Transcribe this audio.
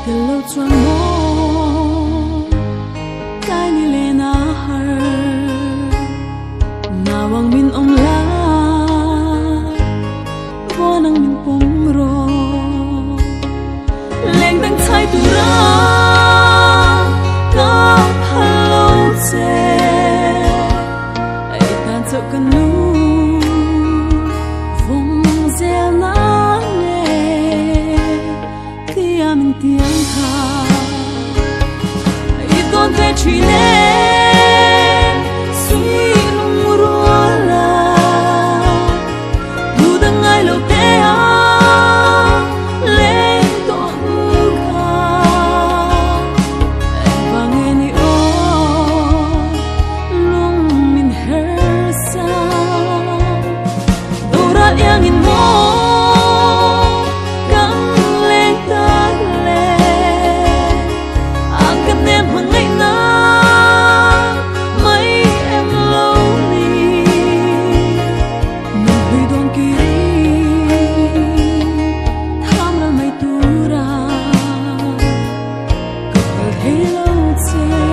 cái lâu cho mô cái ni lên à hờ na wang min ông la vô năng min pung ro lên đang thay tu ra có hello che ai ta cho cần nu vùng gieo na nghe tia mình tiếng tha ai con về truy lên suy lung rua la du đang ai lâu té à lên con ca và nghe ni ô lung mình hơ sa đồ ra yang in mô căng lên ta lên ang cần em hằng ngày na mấy em lâu đi mình hơi đoan kỳ tham ra mấy tu ra cờ thấy lâu che